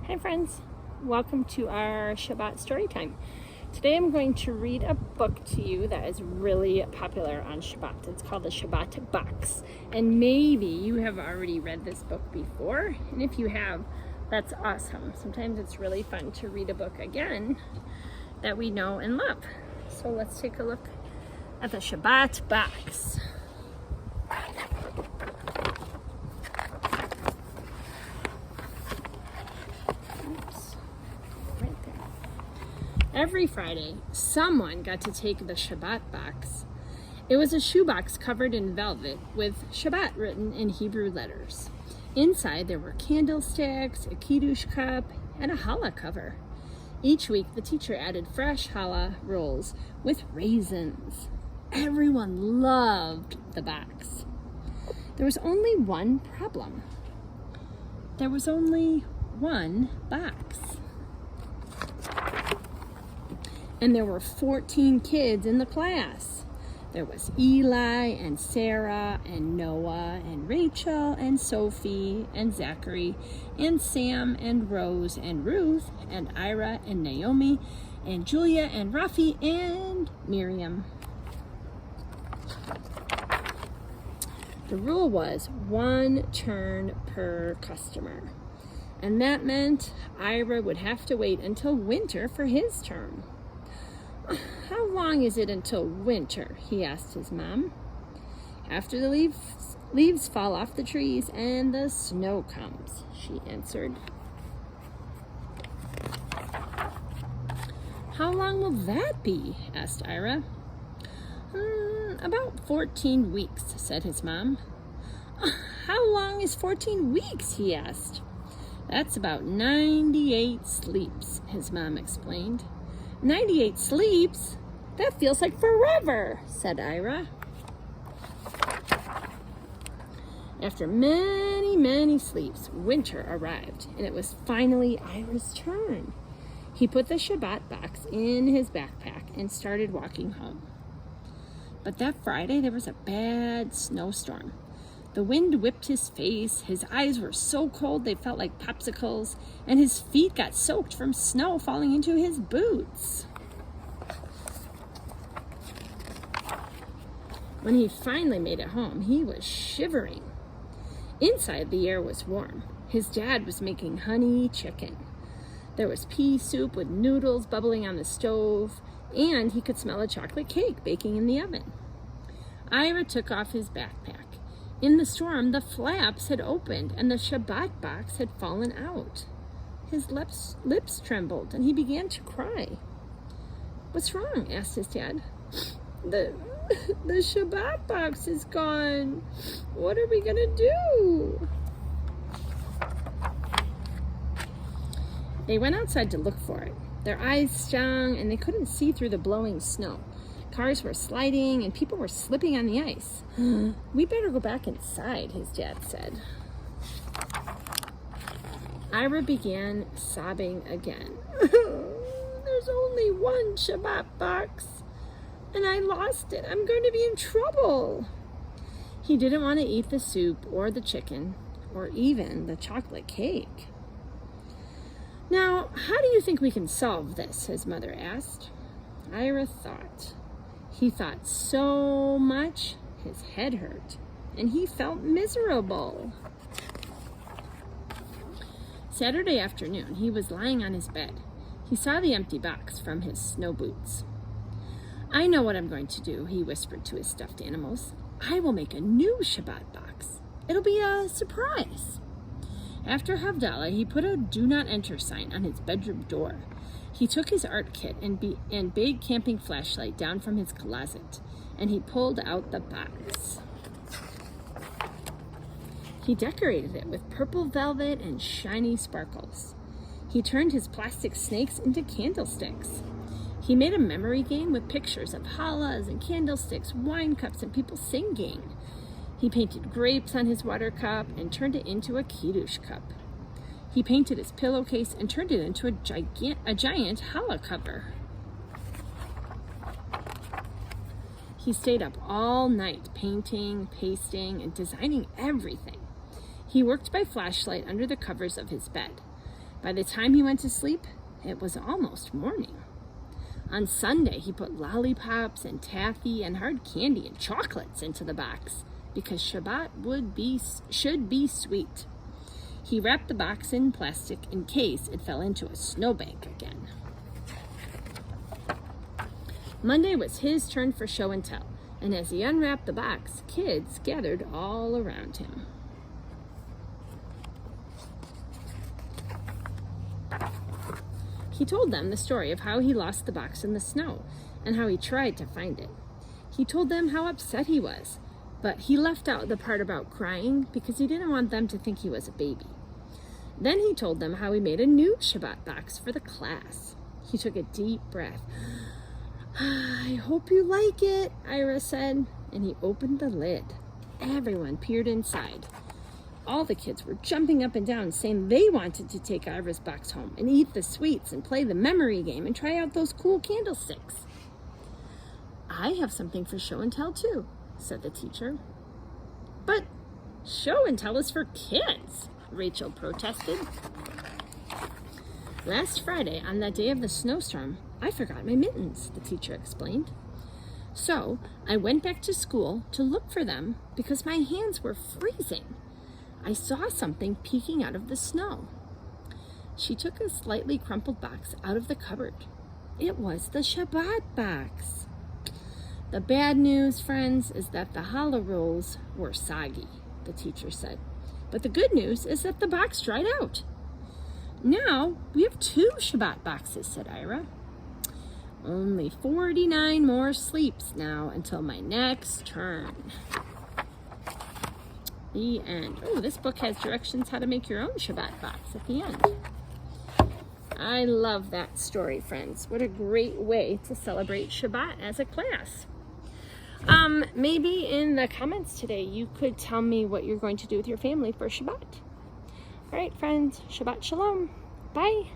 Hi friends, welcome to our Shabbat story time. Today I'm going to read a book to you that is really popular on Shabbat. It's called the Shabbat Box, and maybe you have already read this book before, and if you have, that's awesome. Sometimes it's really fun to read a book again that we know and love. So let's take a look at the Shabbat Box. Every Friday, someone got to take the Shabbat box. It was a shoebox covered in velvet with Shabbat written in Hebrew letters. Inside there were candlesticks, a kiddush cup, and a challah cover. Each week the teacher added fresh challah rolls with raisins. Everyone loved the box. There was only one problem. There was only one box. And there were 14 kids in the class. There was Eli and Sarah and Noah and Rachel and Sophie and Zachary and Sam and Rose and Ruth and Ira and Naomi and Julia and Rafi and Miriam. The rule was one turn per customer. And that meant Ira would have to wait until winter for his turn. "How long is it until winter?" he asked his mom. "After the leaves fall off the trees and the snow comes," she answered. "How long will that be?" asked Ira. About 14 weeks, said his mom. "How long is 14 weeks?" he asked. "That's about 98 sleeps," his mom explained. 98 sleeps? That feels like forever, said Ira. After many sleeps, winter arrived, and it was finally Ira's turn. He put the Shabbat box in his backpack and started walking home. But that Friday, there was a bad snowstorm. The wind whipped his face, his eyes were so cold they felt like popsicles, and his feet got soaked from snow falling into his boots. When he finally made it home, he was shivering. Inside, the air was warm. His dad was making honey chicken. There was pea soup with noodles bubbling on the stove, and he could smell a chocolate cake baking in the oven. Ira took off his backpack. In the storm, the flaps had opened and the Shabbat box had fallen out. His lips trembled and he began to cry. "What's wrong?" asked his dad. The Shabbat box is gone. What are we gonna do?" They went outside to look for it. Their eyes stung and they couldn't see through the blowing snow. Cars were sliding and people were slipping on the ice. "We better go back inside," his dad said. Ira began sobbing again. "There's only one Shabbat box, and I lost it. I'm going to be in trouble." He didn't want to eat the soup or the chicken or even the chocolate cake. "Now, how do you think we can solve this?" his mother asked. Ira thought. He thought so much, his head hurt, and he felt miserable. Saturday afternoon, he was lying on his bed. He saw the empty box from his snow boots. "I know what I'm going to do," he whispered to his stuffed animals. "I will make a new Shabbat box. It'll be a surprise." After Havdalah, he put a "Do Not Enter" sign on his bedroom door. He took his art kit and big camping flashlight down from his closet, and he pulled out the box. He decorated it with purple velvet and shiny sparkles. He turned his plastic snakes into candlesticks. He made a memory game with pictures of challahs and candlesticks, wine cups, and people singing. He painted grapes on his water cup and turned it into a kiddush cup. He painted his pillowcase and turned it into a giant challah cover. He stayed up all night painting, pasting, and designing everything. He worked by flashlight under the covers of his bed. By the time he went to sleep, it was almost morning. On Sunday, he put lollipops and taffy and hard candy and chocolates into the box because Shabbat should be sweet. He wrapped the box in plastic in case it fell into a snowbank again. Monday was his turn for show and tell, and as he unwrapped the box, kids gathered all around him. He told them the story of how he lost the box in the snow and how he tried to find it. He told them how upset he was, but he left out the part about crying because he didn't want them to think he was a baby. Then he told them how he made a new Shabbat box for the class. He took a deep breath. "I hope you like it," Ira said, and he opened the lid. Everyone peered inside. All the kids were jumping up and down, saying they wanted to take Ira's box home and eat the sweets and play the memory game and try out those cool candlesticks. "I have something for show and tell too," said the teacher. "But show and tell is for kids," Rachel protested. "Last Friday, on that day of the snowstorm, I forgot my mittens," the teacher explained. "So I went back to school to look for them because my hands were freezing. I saw something peeking out of the snow." She took a slightly crumpled box out of the cupboard. It was the Shabbat box. "The bad news, friends, is that the challah rolls were soggy," the teacher said. "But the good news is that the box dried out." "Now we have 2 Shabbat boxes," said Ira. "Only 49 more sleeps now until my next turn." The end. Oh, this book has directions how to make your own Shabbat box at the end. I love that story, friends. What a great way to celebrate Shabbat as a class. Maybe in the comments today, you could tell me what you're going to do with your family for Shabbat. All right, friends. Shabbat Shalom. Bye.